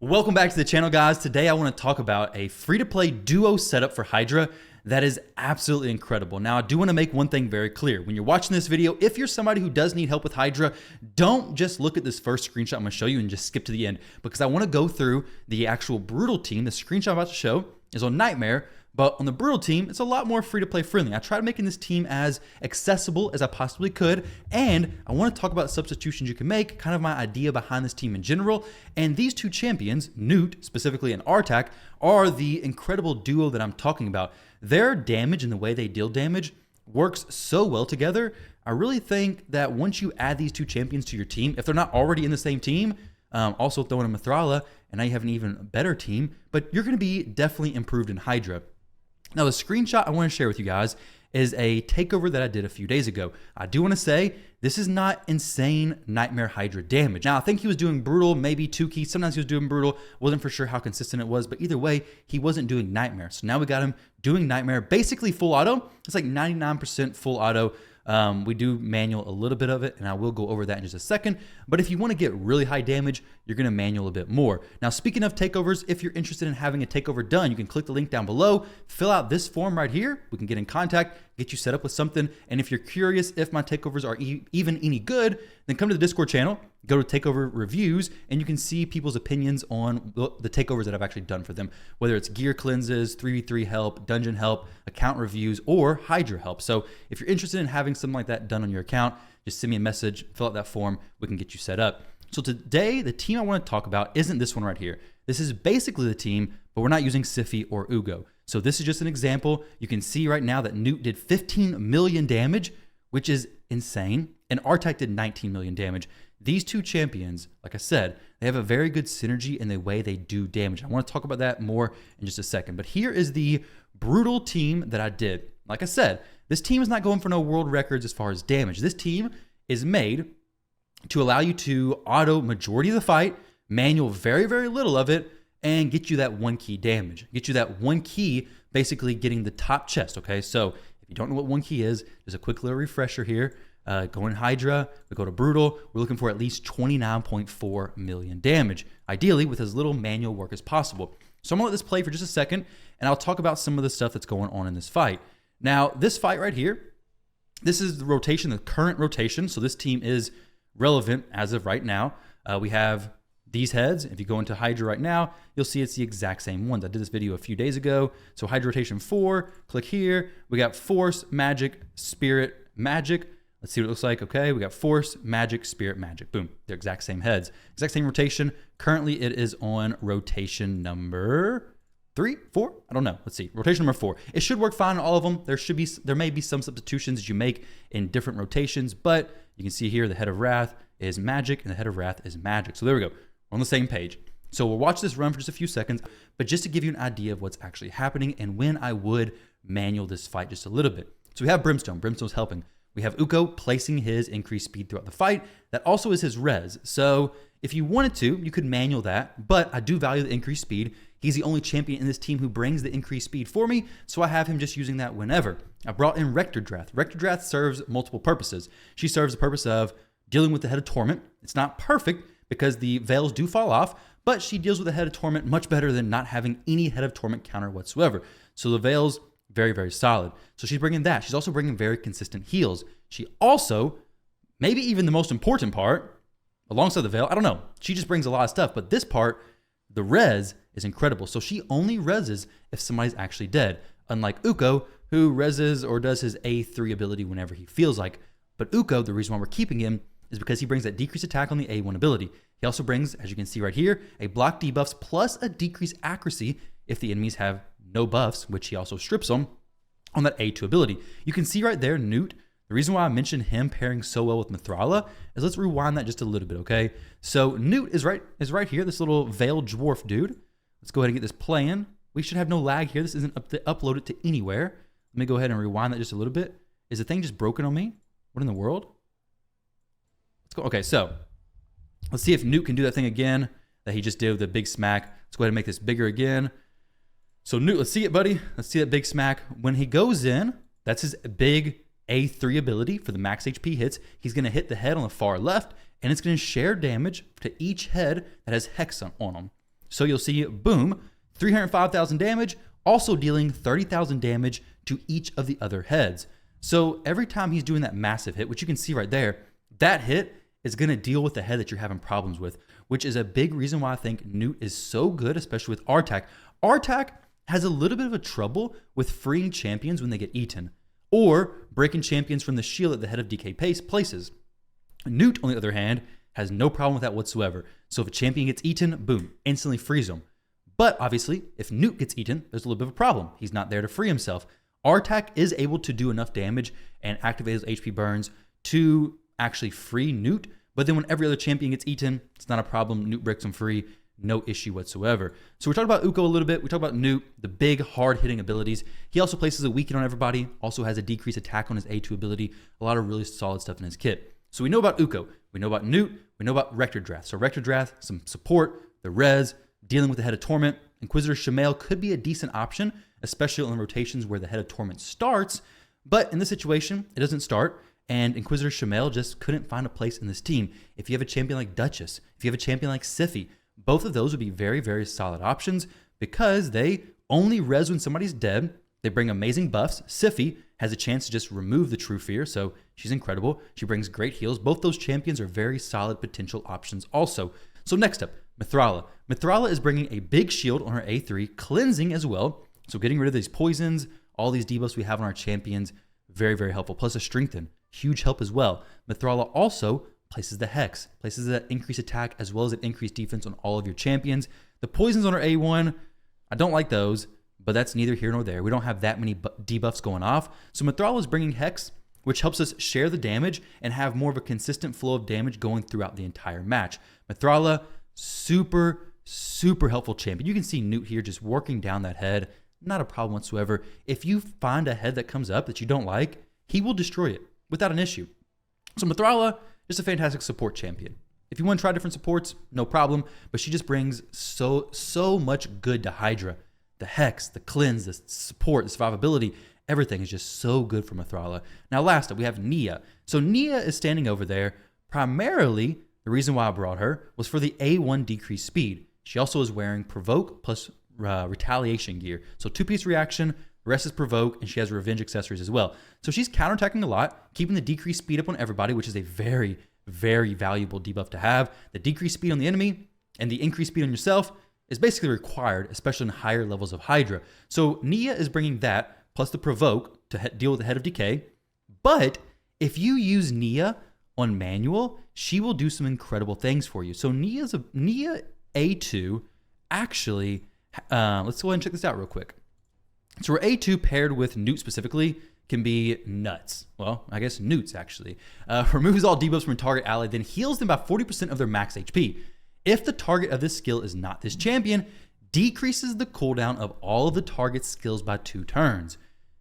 Welcome back to the channel, guys. Today I want to talk about a free-to-play duo setup for Hydra that is absolutely incredible. Now, I do want to make one thing very clear. When you're watching this video, if you're somebody who does need help with Hydra, don't just look at this first screenshot I'm going to show you and just skip to the end, because I want to go through the actual Brutal team. The screenshot I'm about to show is on Nightmare, but on the Brutal team, it's a lot more free-to-play friendly. I tried making this team as accessible as I possibly could, and I want to talk about substitutions you can make, kind of my idea behind this team in general. And these two champions, Gnut specifically and Artak, are the incredible duo that I'm talking about. Their damage and the way they deal damage works so well together. I really think that once you add these two champions to your team, if they're not already in the same team, also throw in a Mithrala, and now you have an even better team, but you're going to be definitely improved in Hydra. Now, the screenshot I want to share with you guys is a takeover that I did a few days ago. I do want to say this is not insane Nightmare Hydra damage. Now, I think he was doing Brutal, maybe 2 keys. Sometimes he was doing Brutal. Wasn't for sure how consistent it was, but either way, he wasn't doing Nightmare. So now we got him doing Nightmare, basically full auto. It's like 99% full auto. We do manual a little bit of it, and I will go over that in just a second. But if you want to get really high damage, you're going to manual a bit more. Now, speaking of takeovers, if you're interested in having a takeover done, you can click the link down below, fill out this form right here. We can get in contact, get you set up with something. And if you're curious if my takeovers are even any good, then come to the Discord channel, go to Takeover Reviews, and you can see people's opinions on the takeovers that I've actually done for them, whether it's gear cleanses, 3v3 help, dungeon help, account reviews, or Hydra help. So if you're interested in having something like that done on your account, just send me a message, fill out that form, we can get you set up. So today, the team I want to talk about isn't this one right here. This is basically the team, but we're not using Siphi or Ugo. So this is just an example. You can see right now that Gnut did 15 million damage, which is insane, and Artak did 19 million damage. These two champions, like I said, they have a very good synergy in the way they do damage. I want to talk about that more in just a second. But here is the Brutal team that I did. Like I said, this team is not going for no world records as far as damage. This team is made to allow you to auto majority of the fight, manual very, very little of it, and get you that 1 key damage. Get you that 1 key, basically getting the top chest, okay? So if you don't know what 1 key is, there's a quick little refresher here. Go in Hydra, we go to Brutal, we're looking for at least 29.4 million damage, ideally with as little manual work as possible. So I'm gonna let this play for just a second, and I'll talk about some of the stuff that's going on in this fight. Now, this fight right here, this is the rotation, the current rotation, so this team is relevant as of right now. We have these heads. If you go into Hydra right now, you'll see it's the exact same ones. I did this video a few days ago. So Hydra rotation 4, click here. We got Force, Magic, Spirit, Magic. Let's see what it looks like. Okay, we got Force, Magic, Spirit, Magic. Boom, they're exact same heads. Exact same rotation. Currently, it is on rotation number 3, 4? I don't know. Let's see. Rotation number 4. It should work fine on all of them. There may be some substitutions that you make in different rotations, but you can see here the Head of Wrath is Magic and the Head of Wrath is Magic. So there we go. We're on the same page. So we'll watch this run for just a few seconds, but just to give you an idea of what's actually happening and when I would manual this fight just a little bit. So we have Brimstone. Brimstone's helping. We have Ugo placing his increased speed throughout the fight. That also is his res. So if you wanted to, you could manual that, but I do value the increased speed. He's the only champion in this team who brings the increased speed for me, so I have him just using that whenever. I brought in Rectordrath. Rectordrath serves multiple purposes. She serves the purpose of dealing with the Head of Torment. It's not perfect because the veils do fall off, but she deals with the Head of Torment much better than not having any Head of Torment counter whatsoever. So the veils, very, very solid. So she's bringing that. She's also bringing very consistent heals. She also, maybe even the most important part, alongside the veil, I don't know. She just brings a lot of stuff, but this part, the res, is incredible. So she only reses if somebody's actually dead, unlike Ugo, who reses or does his A3 ability whenever he feels like. But Ugo, the reason why we're keeping him is because he brings that decreased attack on the A1 ability. He also brings, as you can see right here, a block debuffs plus a decreased accuracy if the enemies have no buffs, which he also strips them on that A2 ability. You can see right there, Gnut. The reason why I mentioned him pairing so well with Mithrala is, let's rewind that just a little bit, okay? So Gnut is right here, this little veiled dwarf dude. Let's go ahead and get this playing. We should have no lag here. This isn't uploaded to anywhere. Let me go ahead and rewind that just a little bit. Is the thing just broken on me? What in the world? Let's go. Okay, so let's see if Gnut can do that thing again that he just did with the big smack. Let's go ahead and make this bigger again. So Gnut, let's see it, buddy. Let's see that big smack. When he goes in, that's his big A3 ability for the max HP hits. He's going to hit the head on the far left, and it's going to share damage to each head that has Hex on them. So you'll see, boom, 305,000 damage, also dealing 30,000 damage to each of the other heads. So every time he's doing that massive hit, which you can see right there, that hit is going to deal with the head that you're having problems with, which is a big reason why I think Gnut is so good, especially with Artak. Artak has a little bit of a trouble with freeing champions when they get eaten, or breaking champions from the shield that the head of DK places. Gnut, on the other hand, has no problem with that whatsoever. So if a champion gets eaten, boom, instantly frees them. But obviously, if Gnut gets eaten, there's a little bit of a problem. He's not there to free himself. Artak is able to do enough damage and activate his HP burns to actually free Gnut, but then when every other champion gets eaten, it's not a problem. Gnut breaks him free, no issue whatsoever. So we're talking about Uko a little bit. We talk about Gnut, the big, hard-hitting abilities. He also places a weaken on everybody, also has a decreased attack on his A2 ability, a lot of really solid stuff in his kit. So we know about Uko, we know about Gnut, we know about Rector Drath. So Rector Drath, some support, the res, dealing with the Head of Torment. Inquisitor Shamael could be a decent option, especially on rotations where the Head of Torment starts, but in this situation, it doesn't start, and Inquisitor Shamael just couldn't find a place in this team. If you have a champion like Duchess, if you have a champion like Siphi, both of those would be very, very solid options because they only res when somebody's dead. They bring amazing buffs. Siphi has a chance to just remove the True Fear, so she's incredible. She brings great heals. Both those champions are very solid potential options also. So next up, Mithrala. Mithrala is bringing a big shield on her A3, cleansing as well. So getting rid of these poisons, all these debuffs we have on our champions, very, very helpful. Plus a strengthen, huge help as well. Mithrala also places the Hex, places that increased attack as well as an increased defense on all of your champions. The poisons on her A1, I don't like those, but that's neither here nor there. We don't have that many debuffs going off. So Mithrala is bringing Hex, which helps us share the damage and have more of a consistent flow of damage going throughout the entire match. Mithrala, super, super helpful champion. You can see Gnut here just working down that head. Not a problem whatsoever. If you find a head that comes up that you don't like, he will destroy it without an issue. So Mithrala, just a fantastic support champion. If you want to try different supports, no problem, but she just brings so much good to Hydra. The Hex, the cleanse, the support, the survivability, everything is just so good for Mithrala. Now last up, we have Nia. So Nia is standing over there. Primarily, the reason why I brought her was for the A1 decreased speed. She also is wearing Provoke plus Retaliation gear. So 2-piece reaction, the rest is Provoke, and she has Revenge accessories as well. So she's counterattacking a lot, keeping the decreased speed up on everybody, which is a very, very valuable debuff to have. The decreased speed on the enemy and the increased speed on yourself is basically required, especially in higher levels of Hydra. So Nia is bringing that, plus the Provoke to deal with the Head of Decay. But if you use Nia on manual, she will do some incredible things for you. So Nia A2 actually, let's go ahead and check this out real quick. So her A2 paired with Gnut specifically can be nuts. Well, I guess Gnut's actually. Removes all debuffs from a target ally, then heals them by 40% of their max HP. If the target of this skill is not this champion, decreases the cooldown of all of the target's skills by 2 turns.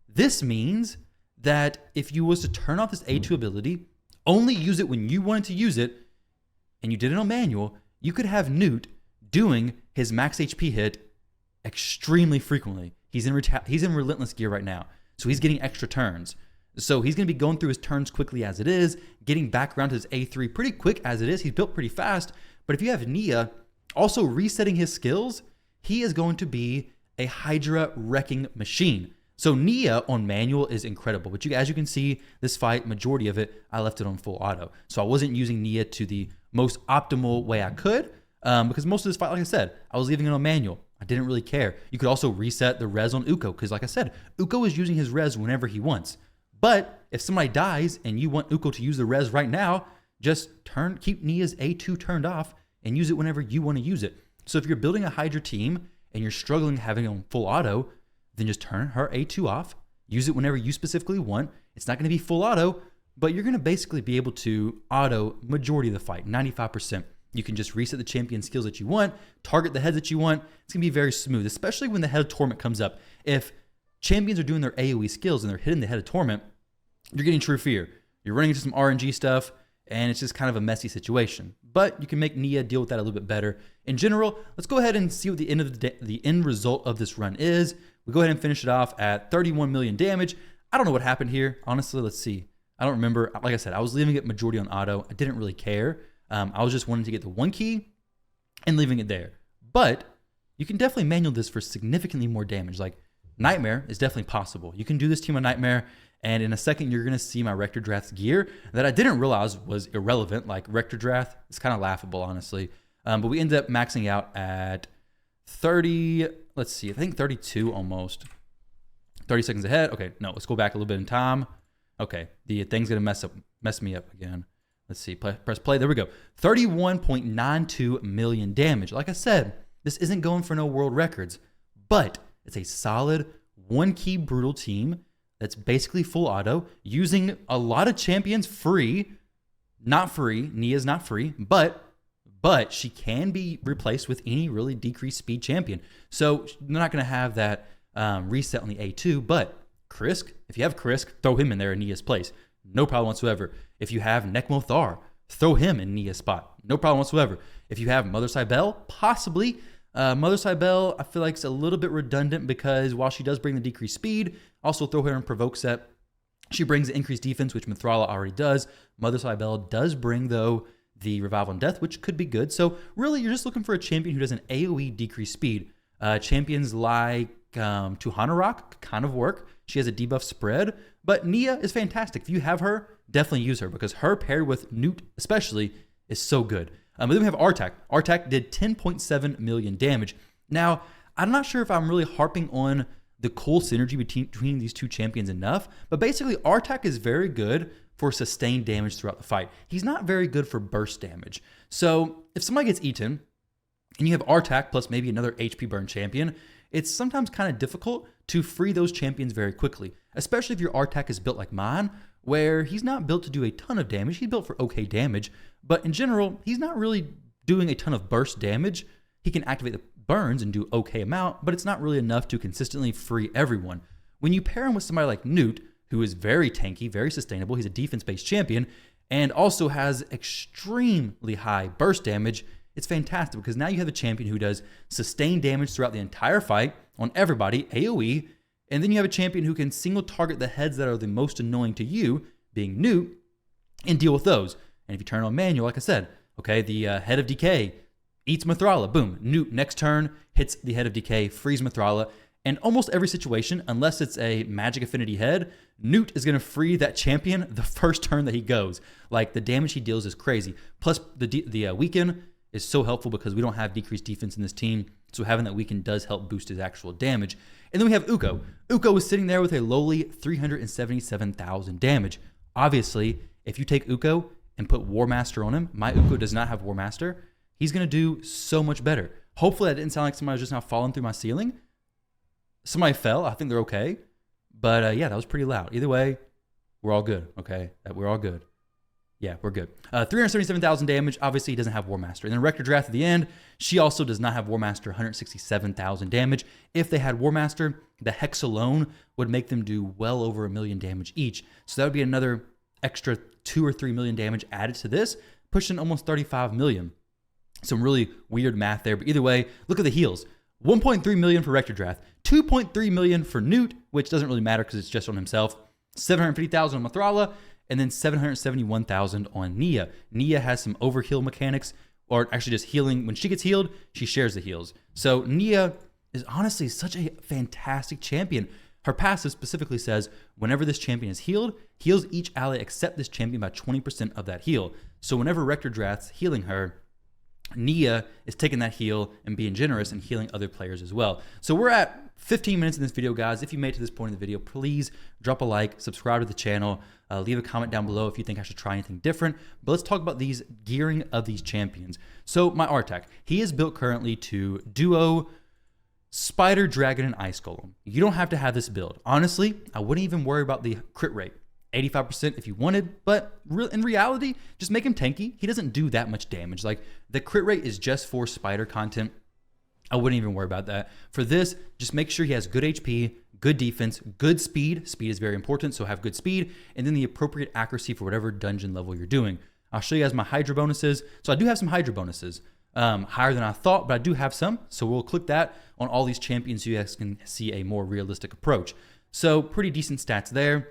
This means that if you was to turn off this A2 ability, only use it when you wanted to use it, and you did it on manual, you could have Gnut doing his max HP hit extremely frequently. He's in Relentless gear right now, so he's getting extra turns. So he's going to be going through his turns quickly as it is, getting back around to his A3 pretty quick as it is. He's built pretty fast, but if you have Nia also resetting his skills, he is going to be a Hydra wrecking machine. So Nia on manual is incredible, but as you can see, this fight, majority of it, I left it on full auto. So I wasn't using Nia to the most optimal way I could, because most of this fight, like I said, I was leaving it on manual. I didn't really care. You could also reset the res on Uko, because like I said, Uko is using his res whenever he wants. But if somebody dies and you want Uko to use the res right now, just keep Nia's A2 turned off and use it whenever you want to use it. So if you're building a Hydra team and you're struggling having it on full auto, then just turn her A2 off, use it whenever you specifically want. It's not going to be full auto, but you're going to basically be able to auto majority of the fight, 95%. You can just reset the champion skills that you want, target the heads that you want. It's going to be very smooth, especially when the Head of Torment comes up. If champions are doing their AoE skills and they're hitting the Head of Torment, you're getting True Fear. You're running into some RNG stuff, and it's just kind of a messy situation. But you can make Nia deal with that a little bit better. In general, let's go ahead and see what the end result of this run is. We go ahead and finish it off at 31 million damage. I don't know what happened here. Honestly, let's see. I don't remember. Like I said, I was leaving it majority on auto. I didn't really care. I was just wanting to get the 1 key and leaving it there. But you can definitely manual this for significantly more damage. Like Nightmare is definitely possible. You can do this team of Nightmare, and in a second, you're going to see my Rector Drath gear that I didn't realize was irrelevant. Like Rector Drath, it's kind of laughable, honestly. But we ended up maxing out at 30, let's see, I think 32 almost. 30 seconds ahead. Okay, no, let's go back a little bit in time. Okay, the thing's going to mess me up again. Let's see, press play. There we go. 31.92 million damage. Like I said, this isn't going for no world records, but it's a solid one-key brutal team that's basically full auto, using a lot of champions free. Not free. Nia's not free, but she can be replaced with any really decreased speed champion. So they're not going to have that reset on the A2, but Krisk, if you have Krisk, throw him in there in Nia's place. No problem whatsoever. If you have Nekmo Thar, throw him in Nia's spot. No problem whatsoever. If you have Mother Cybele, possibly. Mother Cybele, I feel like it's a little bit redundant because while she does bring the decreased speed, also throw her in Provoke set. She brings the increased defense, which Mithrala already does. Mother Cybele does bring, though, the Revival on Death, which could be good. So really, you're just looking for a champion who does an AoE decreased speed. Champions like Tuhanarok kind of work. She has a debuff spread, but Nia is fantastic. If you have her, definitely use her because her paired with Gnut especially is so good. But then we have Artak. Artak did 10.7 million damage. Now, I'm not sure if I'm really harping on the cool synergy between these two champions enough, but basically Artak is very good for sustained damage throughout the fight. He's not very good for burst damage. So if somebody gets eaten and you have Artak plus maybe another HP burn champion, it's sometimes kind of difficult to free those champions very quickly, especially if your Artak is built like mine, where he's not built to do a ton of damage. He's built for okay damage, but in general, he's not really doing a ton of burst damage. He can activate the burns and do okay amount, but it's not really enough to consistently free everyone. When you pair him with somebody like Gnut, who is very tanky, very sustainable, he's a defense-based champion, and also has extremely high burst damage, it's fantastic because now you have a champion who does sustained damage throughout the entire fight on everybody, AoE, and then you have a champion who can single target the heads that are the most annoying to you, being Gnut, and deal with those. And if you turn on manual, like I said, okay, the head of decay eats Mithrala, boom, Gnut next turn hits the head of decay, frees Mithrala, and almost every situation, unless it's a magic affinity head, Gnut is going to free that champion the first turn that he goes. Like the damage he deals is crazy. Plus the weaken is so helpful because we don't have decreased defense in this team, so having that weaken does help boost his actual damage. And then we have Uko. Uko is sitting there with a lowly 377,000 damage. Obviously, if you take Uko and put War Master on him, my Uko does not have War Master, he's going to do so much better. Hopefully that didn't sound like somebody was just now falling through my ceiling. Somebody fell. I think they're okay. But yeah, that was pretty loud. Either way, we're all good, okay? We're all good. Yeah, we're good. 377,000 damage. Obviously, he doesn't have War Master. And then Rector Drath at the end, she also does not have War Master, 167,000 damage. If they had War Master, the Hex alone would make them do well over 1 million damage each. So that would be another extra 2 or 3 million damage added to this, pushing almost 35 million. Some really weird math there. But either way, look at the heals. 1.3 million for Rector Drath, 2.3 million for Gnut, which doesn't really matter because it's just on himself, 750,000 on Mithrala, and then 771,000 on Nia. Nia has some overheal mechanics, or actually just healing. When she gets healed, she shares the heals. So Nia is honestly such a fantastic champion. Her passive specifically says, whenever this champion is healed, heals each ally except this champion by 20% of that heal. So whenever Rector Drath's healing her, Nia is taking that heal and being generous and healing other players as well. So we're at 15 minutes in this video, guys. If you made it to this point in the video, please drop a like, subscribe to the channel, leave a comment down below if you think I should try anything different. But let's talk about these gearing of these champions. So my Artak, he is built currently to duo Spider, Dragon, and Ice Golem. You don't have to have this build. Honestly, I wouldn't even worry about the crit rate. 85% if you wanted, but in reality, just make him tanky. He doesn't do that much damage. Like, the crit rate is just for Spider content. I wouldn't even worry about that. For this, just make sure he has good HP, good defense, good speed. Speed is very important, so have good speed, and then the appropriate accuracy for whatever dungeon level you're doing. I'll show you guys my Hydra bonuses. So I do have some Hydra bonuses. Higher than I thought, but I do have some. So we'll click that on all these champions so you guys can see a more realistic approach. So pretty decent stats there.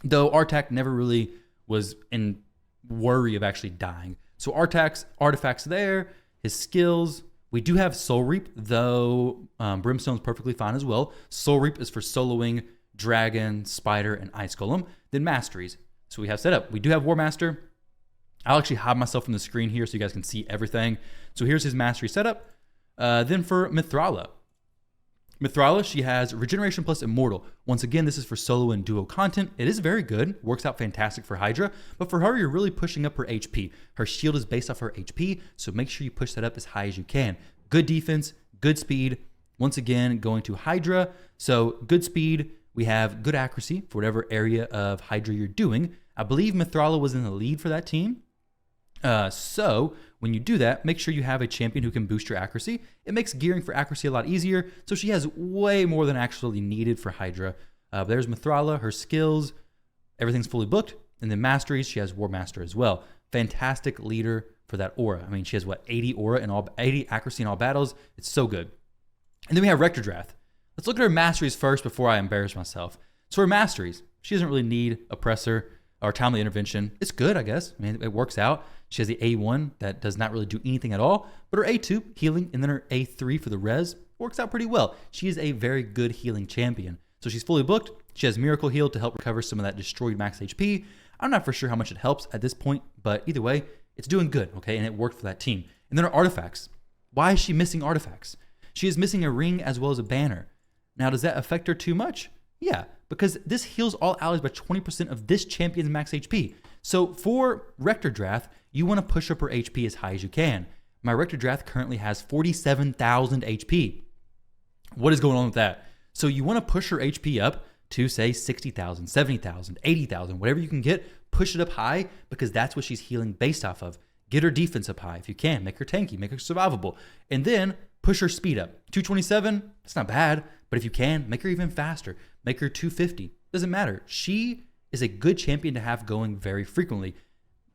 Though Artak never really was in worry of actually dying. So Artak's artifacts there, his skills, We do have Soul Reap, though Brimstone's perfectly fine as well. Soul Reap is for soloing Dragon, Spider, and Ice Golem. Then Masteries. So we have set up. We do have War Master. I'll actually hide myself from the screen here so you guys can see everything. So here's his Mastery setup. Then for Mithrala. Mithrala, she has Regeneration plus Immortal. Once again, this is for solo and duo content. It is very good, works out fantastic for Hydra, but for her, you're really pushing up her HP. Her shield is based off her HP, so make sure you push that up as high as you can. Good defense, good speed. Once again, going to Hydra. So good speed, we have good accuracy for whatever area of Hydra you're doing. I believe Mithrala was in the lead for that team. So when you do that, make sure you have a champion who can boost your accuracy. It makes gearing for accuracy a lot easier. So she has way more than actually needed for Hydra. There's Mithrala, her skills, everything's fully booked. And then Masteries, she has War Master as well. Fantastic leader for that aura. I mean, she has 80 aura and 80 accuracy in all battles. It's so good. And then we have Rector Drath. Let's look at her Masteries first before I embarrass myself. So her Masteries, she doesn't really need Oppressor or Timely Intervention. It's good, I guess. I mean, it works out. She has the A1 that does not really do anything at all, but her A2, healing, and then her A3 for the res works out pretty well. She is a very good healing champion. So she's fully booked. She has Miracle Heal to help recover some of that destroyed max HP. I'm not for sure how much it helps at this point, but either way, it's doing good, okay? And it worked for that team. And then her artifacts. Why is she missing artifacts? She is missing a ring as well as a banner. Now, does that affect her too much? Yeah, because this heals all allies by 20% of this champion's max HP. So for Rector Drath, you want to push up her HP as high as you can. My Rector Drath currently has 47,000 HP. What is going on with that? So you want to push her HP up to say 60,000, 70,000, 80,000, whatever you can get, push it up high because that's what she's healing based off of. Get her defense up high if you can. Make her tanky, make her survivable. And then push her speed up. 227, that's not bad, but if you can, make her even faster. Make her 250. Doesn't matter. She is a good champion to have going very frequently.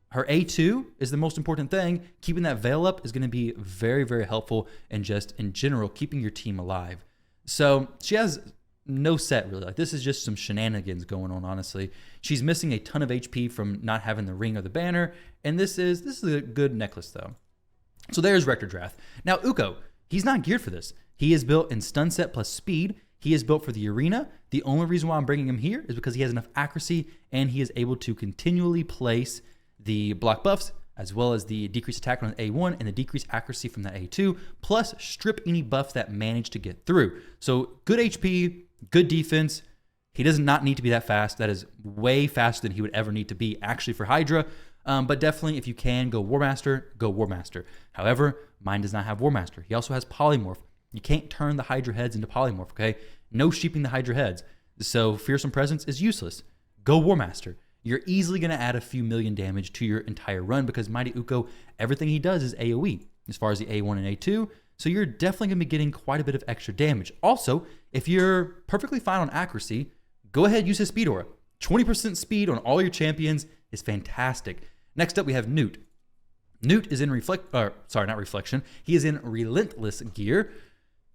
Her A2 is the most important thing. Keeping that veil up is going to be very, very helpful and just in general, keeping your team alive. So she has no set really. Like this is just some shenanigans going on, honestly. She's missing a ton of HP from not having the ring or the banner. And this is a good necklace though. So there's Rector Drath. Now Uko, he's not geared for this. He is built in stun set plus speed. He is built for the arena. The only reason why I'm bringing him here is because he has enough accuracy and he is able to continually place the block buffs as well as the decreased attack on A1 and the decreased accuracy from that A2, plus strip any buffs that manage to get through. So good HP, good defense. He does not need to be that fast. That is way faster than he would ever need to be actually for Hydra. But definitely if you can go War Master, go War Master. However, mine does not have War Master. He also has Polymorph. You can't turn the Hydra heads into Polymorph, okay? No sheeping the Hydra heads. So Fearsome Presence is useless. Go War Master. You're easily going to add a few million damage to your entire run because Mighty Uko, everything he does is AoE as far as the A1 and A2. So you're definitely going to be getting quite a bit of extra damage. Also, if you're perfectly fine on accuracy, go ahead and use his speed aura. 20% speed on all your champions is fantastic. Next up, we have Gnut. Gnut is in reflection. He is in Relentless gear.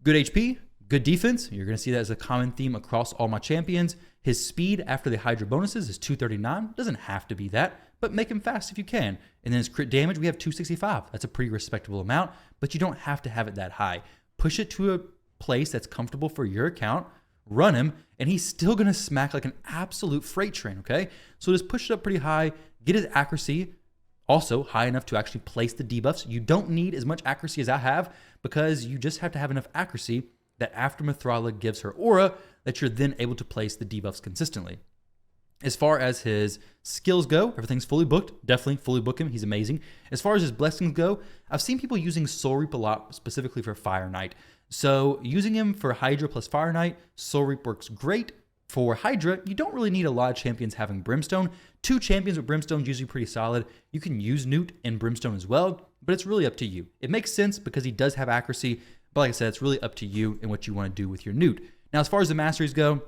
Good HP, good defense. You're going to see that as a common theme across all my champions. His speed after the Hydra bonuses is 239. Doesn't have to be that, but make him fast if you can. And then his crit damage, we have 265. That's a pretty respectable amount, but you don't have to have it that high. Push it to a place that's comfortable for your account, run him, and he's still going to smack like an absolute freight train, okay? So just push it up pretty high, get his accuracy also high enough to actually place the debuffs. You don't need as much accuracy as I have because you just have to have enough accuracy that after Mithrala gives her aura, that you're then able to place the debuffs consistently. As far as his skills go, everything's fully booked. Definitely fully book him. He's amazing. As far as his blessings go, I've seen people using Soul Reap a lot, specifically for Fire Knight. So using him for Hydra plus Fire Knight, Soul Reap works great. For Hydra, you don't really need a lot of champions having Brimstone. 2 champions with Brimstone is usually pretty solid. You can use Gnut in Brimstone as well, but it's really up to you. It makes sense because he does have accuracy, but like I said, it's really up to you and what you want to do with your Gnut. Now, as far as the masteries go,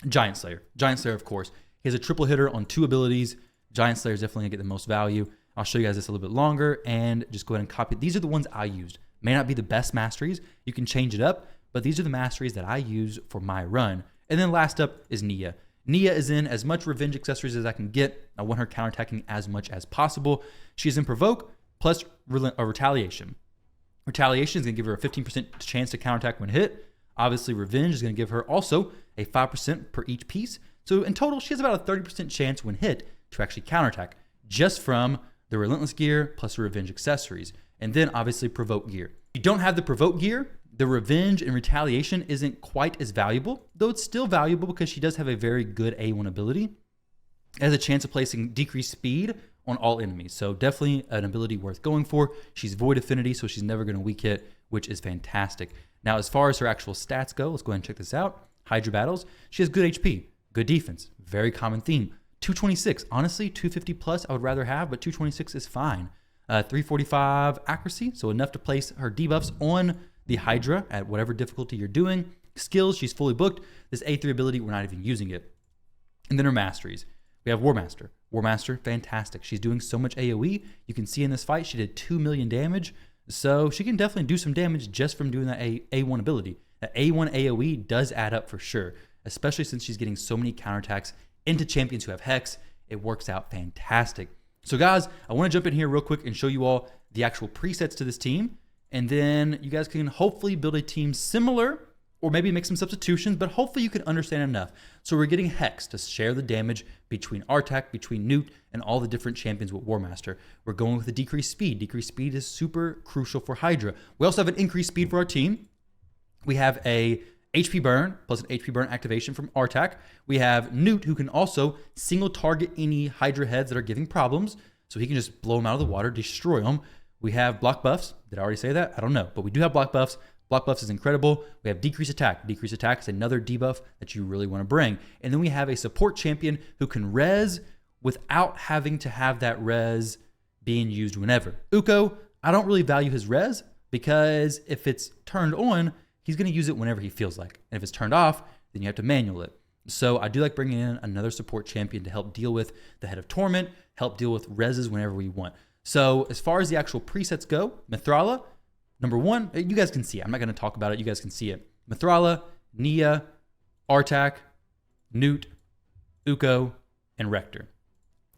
Giant Slayer. Giant Slayer, of course. He has a triple hitter on 2 abilities. Giant Slayer is definitely going to get the most value. I'll show you guys this a little bit longer and just go ahead and copy. These are the ones I used. May not be the best masteries. You can change it up, but these are the masteries that I use for my run. And then last up is Nia. Nia is in as much revenge accessories as I can get. I want her counterattacking as much as possible. She's in Provoke plus Retaliation. Retaliation is going to give her a 15% chance to counterattack when hit. Obviously, Revenge is going to give her also a 5% per each piece. So in total, she has about a 30% chance when hit to actually counterattack just from the Relentless gear plus the Revenge accessories. And then obviously Provoke gear. If you don't have the Provoke gear, the Revenge and Retaliation isn't quite as valuable, though it's still valuable because she does have a very good A1 ability. It has a chance of placing decreased speed on all enemies. So definitely an ability worth going for. She's Void Affinity, so she's never going to weak hit, which is fantastic. Now, as far as her actual stats go, let's go ahead and check this out. Hydra battles, she has good HP, good defense, very common theme. 226, honestly, 250 plus I would rather have, but 226 is fine. 345 accuracy, so enough to place her debuffs on the Hydra at whatever difficulty you're doing. Skills, she's fully booked. This A3 ability, we're not even using it. And then her masteries. We have War Master. War Master, fantastic. She's doing so much AoE. You can see in this fight, she did 2 million damage. So she can definitely do some damage just from doing that A1 ability. That A1 AoE does add up for sure, especially since she's getting so many counterattacks into champions who have Hex. It works out fantastic. So guys, I want to jump in here real quick and show you all the actual presets to this team. And then you guys can hopefully build a team similar or maybe make some substitutions, but hopefully you can understand enough. So we're getting Hex to share the damage between Artak, between Gnut, and all the different champions with War Master. We're going with a decreased speed. Decreased speed is super crucial for Hydra. We also have an increased speed for our team. We have a HP burn plus an HP burn activation from Artak. We have Gnut, who can also single target any Hydra heads that are giving problems. So he can just blow them out of the water, destroy them. We have block buffs. Did I already say that? I don't know, but we do have block buffs. Block buffs is incredible. We have decreased attack. Decreased attack is another debuff that you really want to bring. And then we have a support champion who can res without having to have that res being used whenever. Uko, I don't really value his res because if it's turned on, he's going to use it whenever he feels like. And if it's turned off, then you have to manual it. So I do like bringing in another support champion to help deal with the Head of Torment, help deal with reses whenever we want. So as far as the actual presets go, Mithrala, number one, you guys can see it. I'm not going to talk about it. You guys can see it. Mithrala, Nia, Artak, Gnut, Uko, and Rector.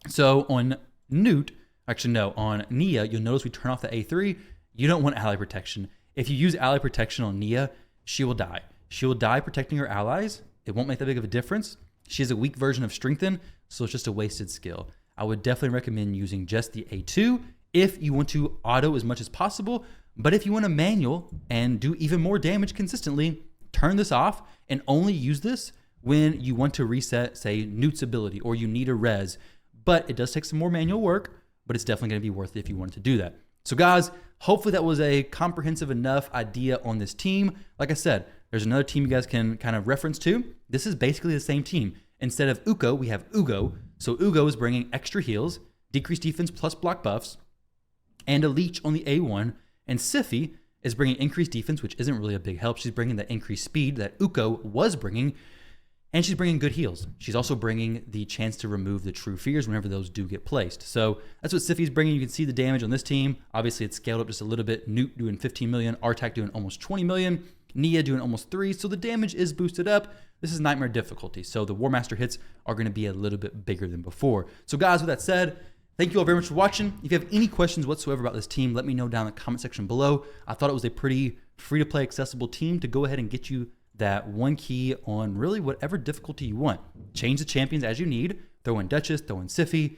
So on Gnut, actually no, on Nia, you'll notice we turn off the A3. You don't want ally protection. If you use ally protection on Nia, she will die. She will die protecting her allies. It won't make that big of a difference. She has a weak version of Strengthen, so it's just a wasted skill. I would definitely recommend using just the A2 if you want to auto as much as possible. But if you want to manual and do even more damage consistently, turn this off and only use this when you want to reset, say, Gnut's ability or you need a res. But it does take some more manual work, but it's definitely going to be worth it if you wanted to do that. So guys, hopefully that was a comprehensive enough idea on this team. Like I said, there's another team you guys can kind of reference to. This is basically the same team. Instead of Uko, we have Ugo. So Ugo is bringing extra heals, decreased defense plus block buffs, and a leech on the A1. And Siphi is bringing increased defense, which isn't really a big help. She's bringing the increased speed that Uko was bringing, and she's bringing good heals. She's also bringing the chance to remove the true fears whenever those do get placed. So that's what Siphi's bringing. You can see the damage on this team. Obviously, it's scaled up just a little bit. Gnut doing 15 million, Artak doing almost 20 million, Nia doing almost 3. So the damage is boosted up. This is Nightmare difficulty. So the War Master hits are going to be a little bit bigger than before. So guys, with that said, thank you all very much for watching. If you have any questions whatsoever about this team, let me know down in the comment section below. I thought it was a pretty free-to-play accessible team to go ahead and get you that one key on really whatever difficulty you want. Change the champions as you need. Throw in Duchess, throw in Siphi,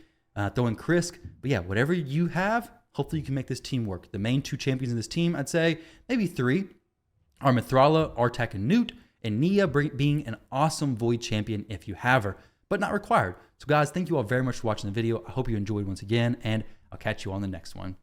throw in Krisk. But yeah, whatever you have, hopefully you can make this team work. The main two champions in this team, I'd say maybe 3, are Mithrala, Artak, and Gnut, and Nia being an awesome Void champion if you have her, but not required. So guys, thank you all very much for watching the video. I hope you enjoyed once again, and I'll catch you on the next one.